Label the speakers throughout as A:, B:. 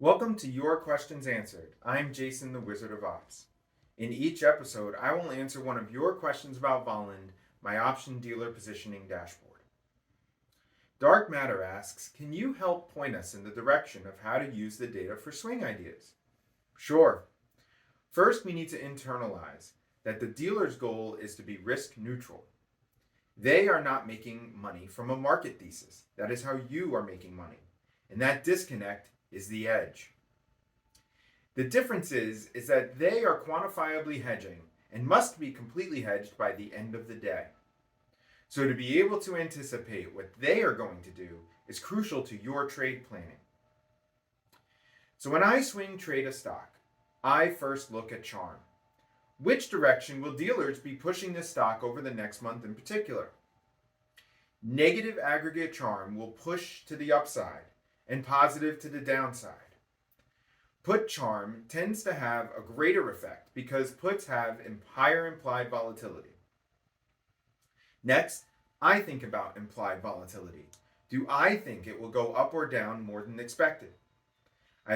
A: Welcome to Your Questions Answered. I'm Jason, the Wizard of Ops. In each episode, I will answer one of your questions about Volland, my option dealer positioning dashboard. Dark Matter asks, can you help point us in the direction of how to use the data for swing ideas? Sure. First, we need to internalize that the dealer's goal is to be risk neutral. They are not making money from a market thesis. That is how you are making money. And that disconnect is the edge. The difference is that they are quantifiably hedging and must be completely hedged by the end of the day. So to be able to anticipate what they are going to do is crucial to your trade planning. So when I swing trade a stock, I first look at charm. Which direction will dealers be pushing this stock over the next month in particular? Negative aggregate charm will push to the upside and positive to the downside. Put charm tends to have a greater effect because puts have higher implied volatility. Next, I think about implied volatility. Do I think it will go up or down more than expected?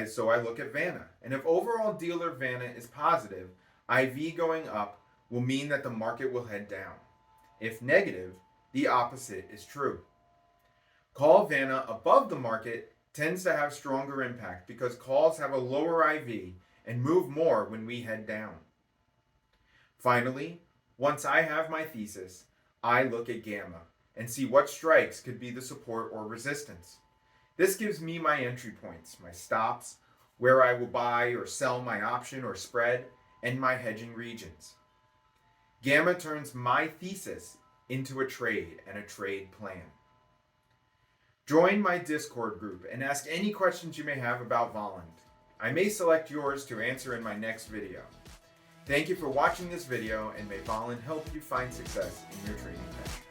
A: So I look at Vanna, and if overall dealer Vanna is positive, IV going up will mean that the market will head down. If negative, the opposite is true. Call Vanna above the market tends to have stronger impact because calls have a lower IV and move more when we head down. Finally, once I have my thesis, I look at gamma and see what strikes could be the support or resistance. This gives me my entry points, my stops, where I will buy or sell my option or spread, and my hedging regions. Gamma turns my thesis into a trade and a trade plan. Join my Discord group and ask any questions you may have about Volland. I may select yours to answer in my next video. Thank you for watching this video, and may Volland help you find success in your trading path.